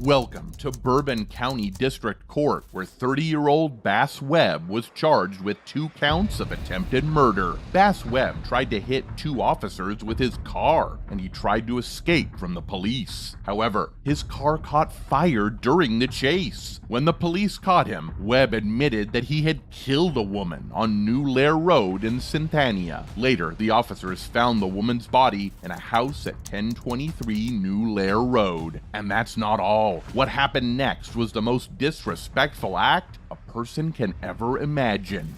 Welcome to Bourbon County District Court, where 30-year-old Bass Webb was charged with 2 counts of attempted murder. Bass Webb tried to hit 2 officers with his car, and he tried to escape from the police. However, his car caught fire during the chase. When the police caught him, Webb admitted that he had killed a woman on New Lair Road in Centania. Later, the officers found the woman's body in a house at 1023 New Lair Road. And that's not all. What happened next was the most disrespectful act a person can ever imagine.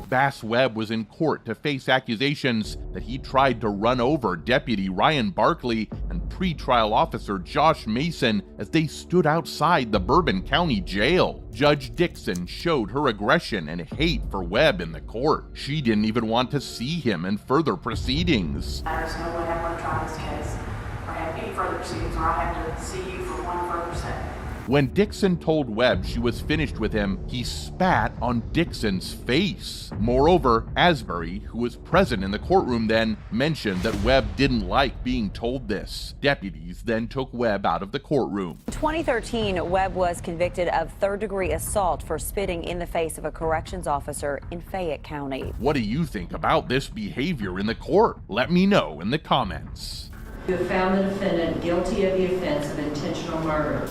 Bass Webb was in court to face accusations that he tried to run over Deputy Ryan Barkley and pretrial officer Josh Mason as they stood outside the Bourbon County Jail. Judge Dixon showed her aggression and hate for Webb in the court. She didn't even want to see him in further proceedings. There's no way I want to try this case or have any further proceedings, or I have to see you for one further second. When Dixon told Webb she was finished with him, he spat on Dixon's face. Moreover, Asbury, who was present in the courtroom then, mentioned that Webb didn't like being told this. Deputies then took Webb out of the courtroom. In 2013, Webb was convicted of third-degree assault for spitting in the face of a corrections officer in Fayette County. What do you think about this behavior in the court? Let me know in the comments. You have found the defendant guilty of the offense of intentional murder.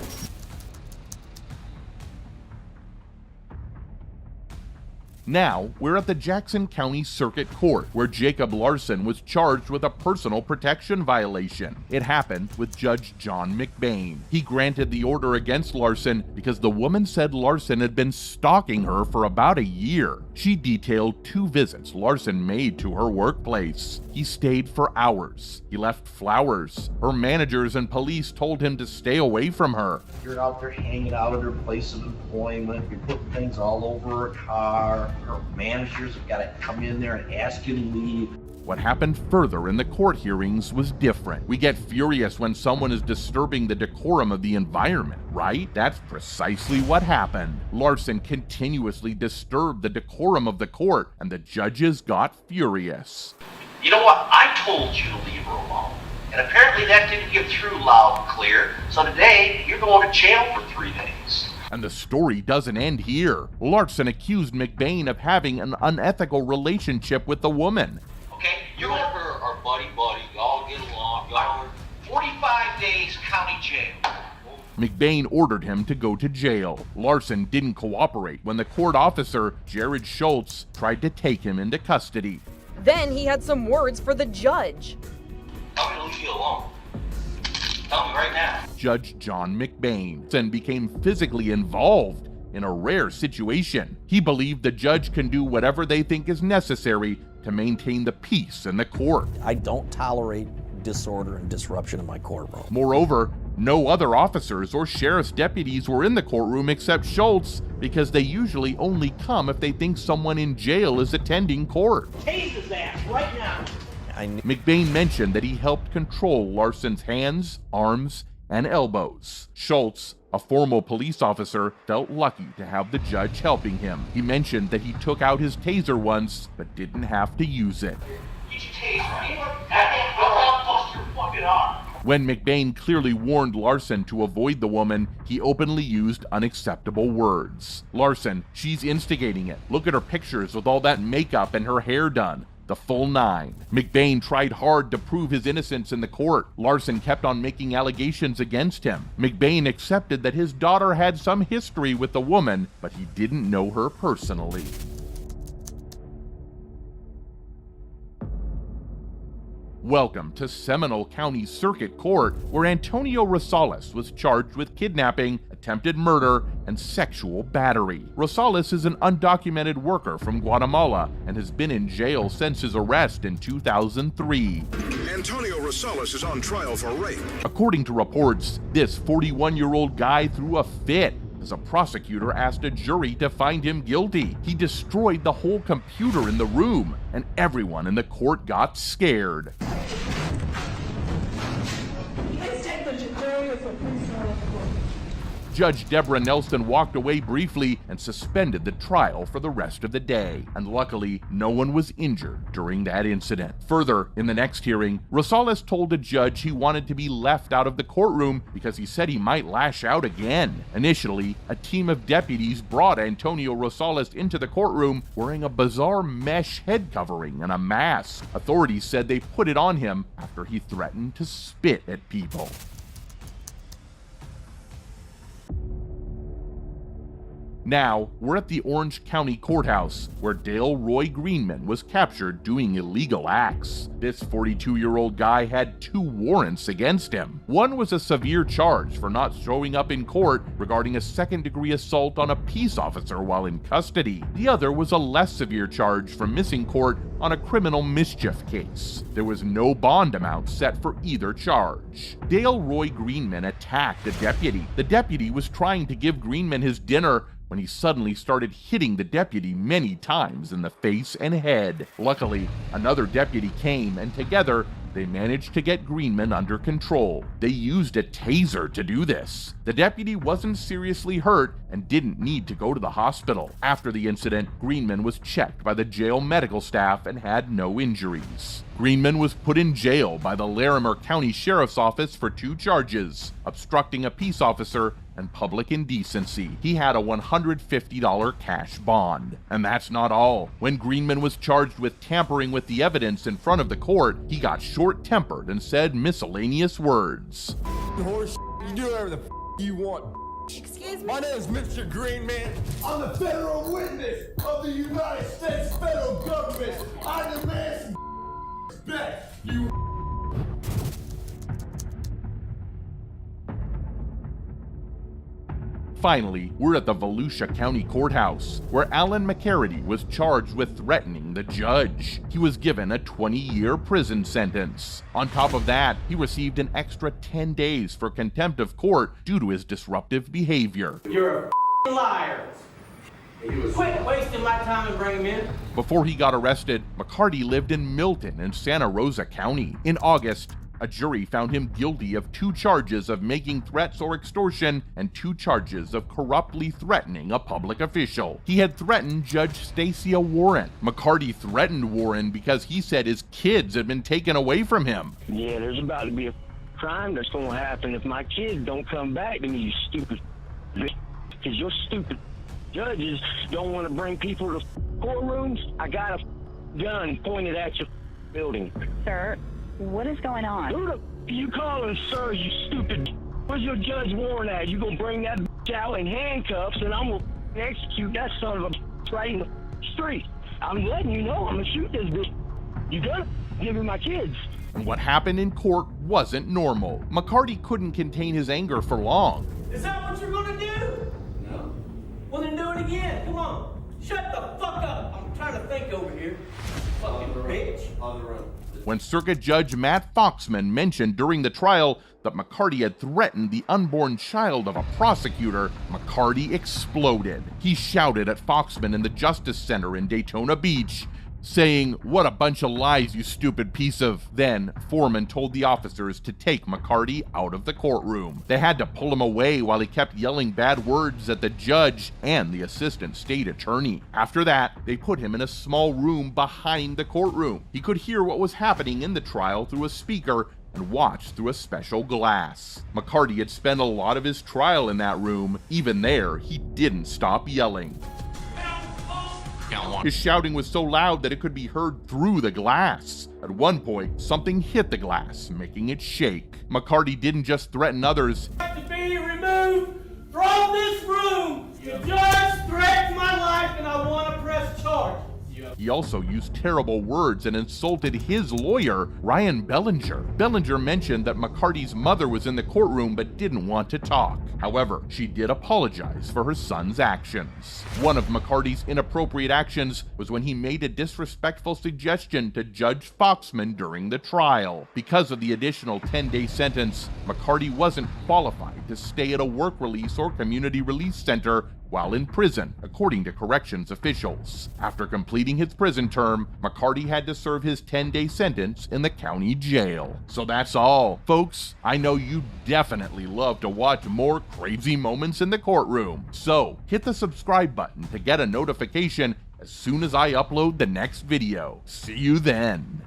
Now, we're at the Jackson County Circuit Court, where Jacob Larson was charged with a personal protection violation. It happened with Judge John McBain. He granted the order against Larson because the woman said Larson had been stalking her for about a year. She detailed 2 visits Larson made to her workplace. He stayed for hours. He left flowers. Her managers and police told him to stay away from her. You're out there hanging out at her place of employment. You're putting things all over her car. Her managers have got to come in there and ask you to leave. What happened further in the court hearings was different. We get furious when someone is disturbing the decorum of the environment, right? That's precisely what happened. Larson continuously disturbed the decorum of the court, and the judges got furious. You know what? I told you to leave her alone. And apparently that didn't get through loud and clear. So today, you're going to jail for 3 days. And the story doesn't end here. Larson accused McBain of having an unethical relationship with the woman. Okay, you and her are buddy-buddy. Y'all get along. Y'all are 45 days county jail. McBain ordered him to go to jail. Larson didn't cooperate when the court officer, Jared Schultz, tried to take him into custody. Then he had some words for the judge. Tell me to leave you alone. Tell me right now. Judge John McBain then became physically involved in a rare situation. He believed the judge can do whatever they think is necessary to maintain the peace in the court. I don't tolerate disorder and disruption in my courtroom. Moreover, no other officers or sheriff's deputies were in the courtroom except Schultz, because they usually only come if they think someone in jail is attending court. Tase his ass right now. McBain mentioned that he helped control Larson's hands, arms, and elbows. Schultz, a former police officer, felt lucky to have the judge helping him. He mentioned that he took out his taser once, but didn't have to use it. Did you tase me? I'll bust your fucking arm. When McBain clearly warned Larson to avoid the woman, he openly used unacceptable words. Larson, she's instigating it. Look at her pictures with all that makeup and her hair done. The full 9. McBain tried hard to prove his innocence in the court. Larson kept on making allegations against him. McBain accepted that his daughter had some history with the woman, but he didn't know her personally. Welcome to Seminole County Circuit Court, where Antonio Rosales was charged with kidnapping, attempted murder, and sexual battery. Rosales is an undocumented worker from Guatemala and has been in jail since his arrest in 2003. Antonio Rosales is on trial for rape. According to reports, this 41-year-old guy threw a fit as a prosecutor asked a jury to find him guilty. He destroyed the whole computer in the room, and everyone in the court got scared. Judge Deborah Nelson walked away briefly and suspended the trial for the rest of the day, and luckily, no one was injured during that incident. Further, in the next hearing, Rosales told a judge he wanted to be left out of the courtroom because he said he might lash out again. Initially, a team of deputies brought Antonio Rosales into the courtroom wearing a bizarre mesh head covering and a mask. Authorities said they put it on him after he threatened to spit at people. Now, we're at the Orange County Courthouse, where Dale Roy Greenman was captured doing illegal acts. This 42-year-old guy had 2 warrants against him. One was a severe charge for not showing up in court regarding a second-degree assault on a peace officer while in custody. The other was a less severe charge for missing court on a criminal mischief case. There was no bond amount set for either charge. Dale Roy Greenman attacked a deputy. The deputy was trying to give Greenman his dinner when he suddenly started hitting the deputy many times in the face and head. Luckily, another deputy came, and together, they managed to get Greenman under control. They used a taser to do this. The deputy wasn't seriously hurt and didn't need to go to the hospital. After the incident, Greenman was checked by the jail medical staff and had no injuries. Greenman was put in jail by the Larimer County Sheriff's Office for 2 charges: obstructing a peace officer and public indecency. He had a $150 cash bond. And that's not all. When Greenman was charged with tampering with the evidence in front of the court, he got short-tempered and said miscellaneous words. Horse, you do whatever the you want. Excuse me? My name is Mr. Greenman. I'm the federal witness of the United States federal government. I demand some respect, you. Finally, we're at the Volusia County Courthouse, where Alan McCarty was charged with threatening the judge. He was given a 20-year prison sentence. On top of that, he received an extra 10 days for contempt of court due to his disruptive behavior. You're a liar. Quit wasting my time and bring him in. Before he got arrested, McCarty lived in Milton in Santa Rosa County. In August, a jury found him guilty of 2 charges of making threats or extortion and 2 charges of corruptly threatening a public official. He had threatened Judge Stacia Warren. McCarty threatened Warren because he said his kids had been taken away from him. Yeah, there's about to be a crime that's going to happen if my kids don't come back to me, you stupid bitch. Because your stupid judges don't want to bring people to courtrooms. I got a gun pointed at your building. Sir, what is going on? Who the you calling, sir, you stupid? Where's your Judge Warren at? You gonna bring that bitch out in handcuffs and I'm gonna execute that son of a bitch right in the street. I'm letting you know I'm gonna shoot this bitch. You gonna give me my kids. And what happened in court wasn't normal. McCarty couldn't contain his anger for long. Is that what you're gonna do? No. Well then do it again. Come on. Shut the fuck up. I'm trying to think over here. Fucking bitch. On the road. When Circuit Judge Matt Foxman mentioned during the trial that McCarty had threatened the unborn child of a prosecutor, McCarty exploded. He shouted at Foxman in the Justice Center in Daytona Beach, saying, "What a bunch of lies, you stupid piece of..." Then, Foreman told the officers to take McCarty out of the courtroom. They had to pull him away while he kept yelling bad words at the judge and the assistant state attorney. After that, they put him in a small room behind the courtroom. He could hear what was happening in the trial through a speaker and watch through a special glass. McCarty had spent a lot of his trial in that room. Even there, he didn't stop yelling. His shouting was so loud that it could be heard through the glass. At one point, something hit the glass, making it shake. McCarty didn't just threaten others. To be removed from this room. The judge threatened my life and I want to press charge. He also used terrible words and insulted his lawyer, Ryan Bellinger. Bellinger mentioned that McCarty's mother was in the courtroom but didn't want to talk. However, she did apologize for her son's actions. One of McCarty's inappropriate actions was when he made a disrespectful suggestion to Judge Foxman during the trial. Because of the additional 10-day sentence, McCarty wasn't qualified to stay at a work release or community release center while in prison, according to corrections officials. After completing his prison term, McCarty had to serve his 10-day sentence in the county jail. So that's all. Folks, I know you definitely love to watch more crazy moments in the courtroom. So hit the subscribe button to get a notification as soon as I upload the next video. See you then.